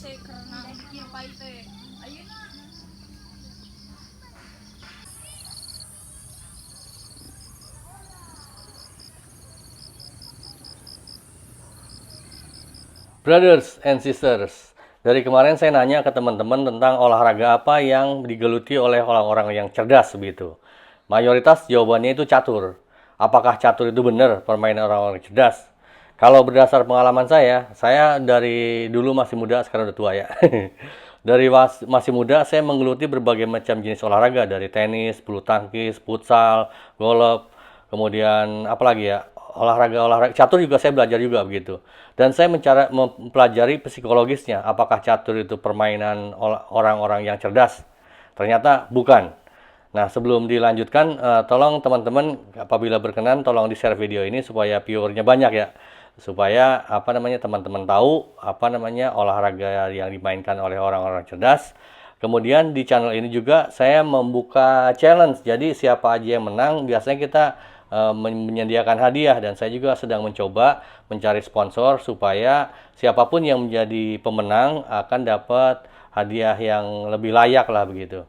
Brothers and sisters, dari kemarin saya nanya ke teman-teman tentang olahraga apa yang digeluti oleh orang-orang yang cerdas begitu. Mayoritas jawabannya itu catur. Apakah catur itu benar permainan orang-orang cerdas? Kalau berdasar pengalaman saya dari dulu masih muda, sekarang udah tua ya. Dari masih muda saya menggeluti berbagai macam jenis olahraga, dari tenis, bulu tangkis, futsal, golf, kemudian apalagi ya, olahraga catur juga saya belajar juga begitu. Dan saya mempelajari psikologisnya, apakah catur itu permainan orang-orang yang cerdas? Ternyata bukan. Nah, sebelum dilanjutkan, tolong teman-teman apabila berkenan tolong di-share video ini supaya viewernya banyak ya. Supaya teman-teman tahu olahraga yang dimainkan oleh orang-orang cerdas. Kemudian di channel ini juga saya membuka challenge. Jadi siapa aja yang menang biasanya kita menyediakan hadiah, dan saya juga sedang mencoba mencari sponsor supaya siapapun yang menjadi pemenang akan dapat hadiah yang lebih layak lah begitu.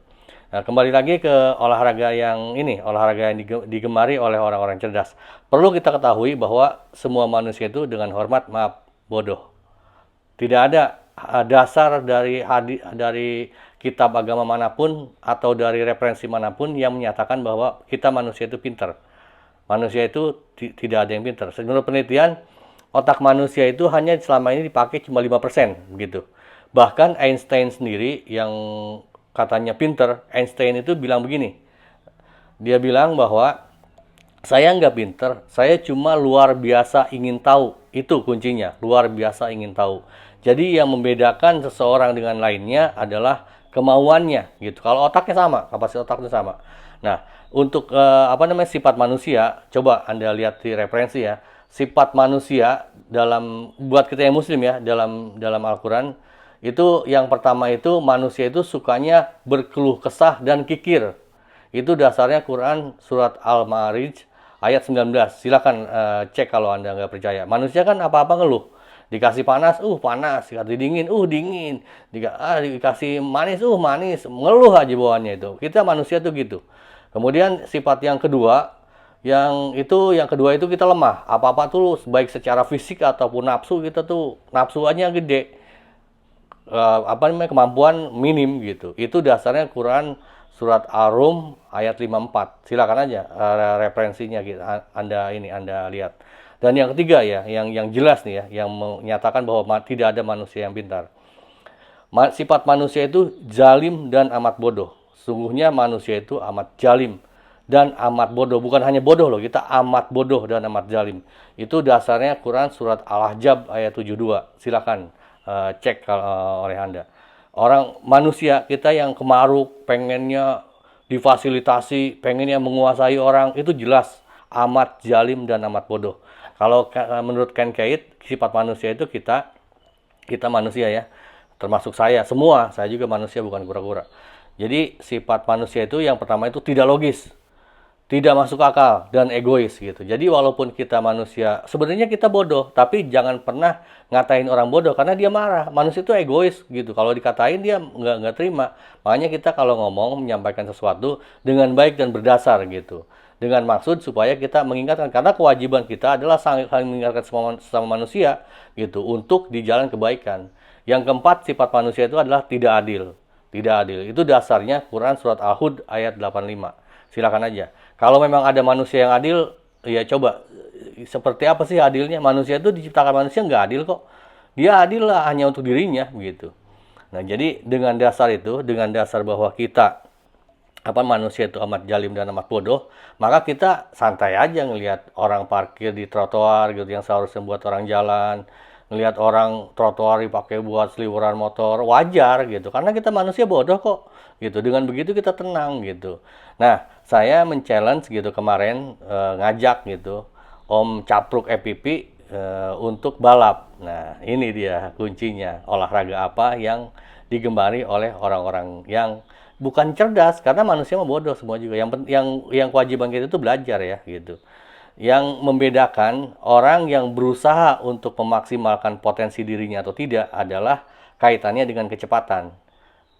Nah, kembali lagi ke olahraga yang ini, olahraga yang digemari oleh orang-orang cerdas. Perlu kita ketahui bahwa semua manusia itu dengan hormat, maaf, bodoh. Tidak ada dasar dari kitab agama manapun atau dari referensi manapun yang menyatakan bahwa kita manusia itu pintar. Manusia itu tidak ada yang pintar. Menurut penelitian, otak manusia itu hanya selama ini dipakai cuma 5% begitu. Bahkan Einstein sendiri yang katanya pintar, Einstein itu bilang begini. Dia bilang bahwa saya nggak pintar, saya cuma luar biasa ingin tahu. Itu kuncinya, luar biasa ingin tahu. Jadi yang membedakan seseorang dengan lainnya adalah kemauannya gitu. Kalau otaknya sama, kapasitas otaknya sama. Nah, untuk sifat manusia, coba Anda lihat di referensi ya. Sifat manusia buat kita yang muslim ya, dalam Al-Qur'an itu yang pertama itu manusia itu sukanya berkeluh kesah dan kikir. Itu dasarnya Quran surat Al-Ma'arij ayat 19. Silakan cek kalau Anda nggak percaya. Manusia kan apa-apa ngeluh. Dikasih panas, panas. Dikasih dingin, dingin. Dikasih manis, manis. Ngeluh aja bawaannya itu. Kita manusia tuh gitu. Kemudian sifat yang kedua, yang kedua itu kita lemah. Apa-apa tuh baik secara fisik ataupun nafsu, kita tuh nafsuannya gede. Kemampuan minim gitu. Itu dasarnya Quran surat Ar-Rum ayat 54. Silakan aja referensinya gitu. Anda lihat. Dan yang ketiga ya, yang jelas nih ya, yang menyatakan bahwa tidak ada manusia yang pintar. Sifat manusia itu zalim dan amat bodoh. Sungguhnya manusia itu amat zalim dan amat bodoh. Bukan hanya bodoh loh, kita amat bodoh dan amat zalim. Itu dasarnya Quran surat Al-Ahzab ayat 72. Silakan cek oleh Anda. Orang manusia kita yang kemaruk, pengennya difasilitasi, pengennya menguasai orang, itu jelas amat zalim dan amat bodoh. Kalau menurut Ken Kait, sifat manusia itu kita manusia ya, termasuk saya juga manusia bukan kura-kura. Jadi sifat manusia itu yang pertama itu tidak logis, tidak masuk akal, dan egois gitu. Jadi walaupun kita manusia, sebenarnya kita bodoh, tapi jangan pernah ngatain orang bodoh karena dia marah. Manusia itu egois gitu. Kalau dikatain dia nggak terima. Makanya kita kalau ngomong menyampaikan sesuatu dengan baik dan berdasar gitu. Dengan maksud supaya kita mengingatkan, karena kewajiban kita adalah saling mengingatkan sama manusia gitu untuk di jalan kebaikan. Yang keempat, sifat manusia itu adalah tidak adil. Tidak adil. Itu dasarnya Quran surat Al-Hud ayat 85. Silakan aja. Kalau memang ada manusia yang adil, ya coba seperti apa sih adilnya? Manusia itu diciptakan manusia nggak adil kok. Dia adil lah hanya untuk dirinya begitu. Nah, jadi dengan dasar itu, dengan dasar bahwa kita manusia itu amat zalim dan amat bodoh, maka kita santai aja ngelihat orang parkir di trotoar gitu yang seharusnya buat orang jalan, ngelihat orang trotoar dipakai buat seliweran motor, wajar gitu, karena kita manusia bodoh kok gitu. Dengan begitu kita tenang gitu. Nah, saya men-challenge gitu kemarin, ngajak gitu Om Capruk EPP untuk balap. Nah, ini dia kuncinya, olahraga apa yang digemari oleh orang-orang yang bukan cerdas, karena manusia mah bodoh semua juga. Yang kewajiban kita itu belajar ya gitu. Yang membedakan orang yang berusaha untuk memaksimalkan potensi dirinya atau tidak adalah kaitannya dengan kecepatan.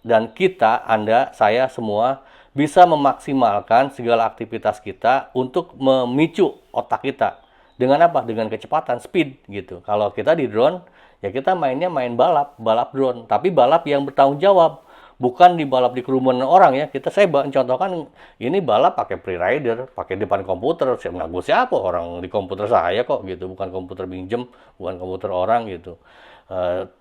Dan kita, Anda, saya semua bisa memaksimalkan segala aktivitas kita untuk memicu otak kita. Dengan apa? Dengan kecepatan, speed gitu. Kalau kita di drone, ya kita mainnya main balap drone. Tapi balap yang bertanggung jawab. Bukan di balap di kerumunan orang ya. Saya contohkan ini balap pakai freerider, pakai depan komputer. Gue siapa orang di komputer saya kok gitu. Bukan komputer pinjem, bukan komputer orang gitu.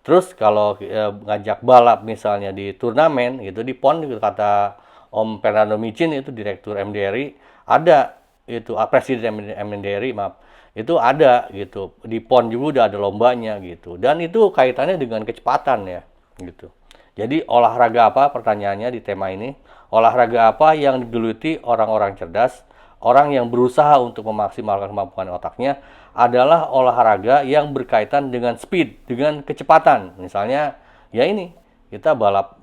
Terus kalau ngajak balap misalnya di turnamen gitu di PON gitu, kata Om Fernando Micin itu direktur MDRI, ada itu presiden MDRI maaf, itu ada gitu di PON juga udah ada lombanya gitu, dan itu kaitannya dengan kecepatan ya gitu. Jadi olahraga apa, pertanyaannya di tema ini, olahraga apa yang digeluti orang-orang cerdas, orang yang berusaha untuk memaksimalkan kemampuan otaknya, adalah olahraga yang berkaitan dengan speed, dengan kecepatan. Misalnya ya ini, kita balap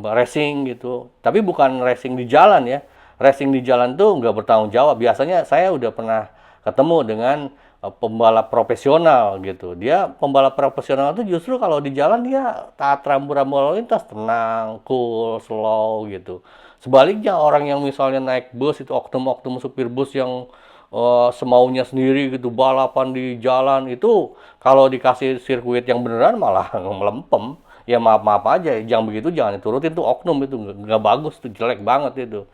racing gitu. Tapi bukan racing di jalan ya. Racing di jalan tuh nggak bertanggung jawab. Biasanya saya udah pernah ketemu dengan pembalap profesional gitu. Dia pembalap profesional tuh justru kalau di jalan dia taat rambu-rambu lalu lintas, tenang, cool, slow gitu. Sebaliknya orang yang misalnya naik bus itu oknum-oknum supir bus yang semaunya sendiri gitu, balapan di jalan itu, kalau dikasih sirkuit yang beneran malah melempem. Ya maaf-maaf aja, jangan begitu, jangan diturutin tuh oknum, itu nggak bagus tuh, jelek banget itu.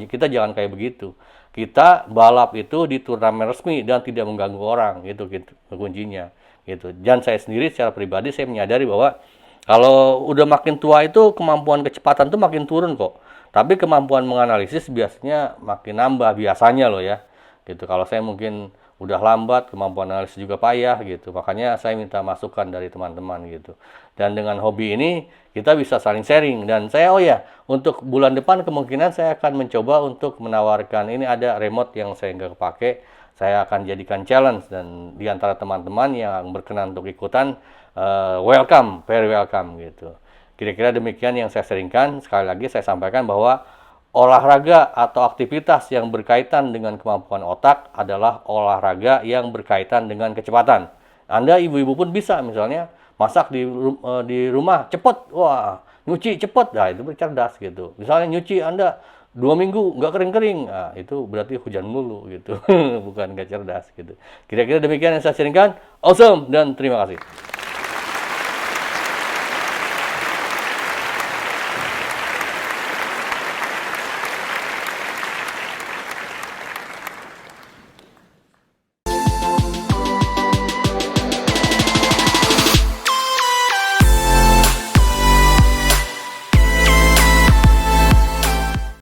Kita jangan kayak begitu. Kita balap itu di turnamen resmi dan tidak mengganggu orang, gitu kuncinya gitu. Dan saya sendiri secara pribadi saya menyadari bahwa kalau udah makin tua itu kemampuan kecepatan tuh makin turun kok, tapi kemampuan menganalisis biasanya makin nambah biasanya loh ya gitu. Kalau saya mungkin udah lambat, kemampuan analisis juga payah gitu, makanya saya minta masukan dari teman-teman gitu. Dan dengan hobi ini kita bisa saling sharing. Dan saya untuk bulan depan kemungkinan saya akan mencoba untuk menawarkan, ini ada remote yang saya nggak kepake, saya akan jadikan challenge, dan di antara teman-teman yang berkenan untuk ikutan, welcome, very welcome gitu. Kira-kira demikian yang saya sharingkan. Sekali lagi saya sampaikan bahwa olahraga atau aktivitas yang berkaitan dengan kemampuan otak adalah olahraga yang berkaitan dengan kecepatan. Anda ibu-ibu pun bisa misalnya masak di rumah cepet, wah nyuci cepet, nah itu cerdas gitu. Misalnya nyuci Anda 2 minggu nggak kering-kering, nah itu berarti hujan mulu gitu, bukan nggak cerdas gitu. Kira-kira demikian yang saya sharingkan. Awesome dan terima kasih.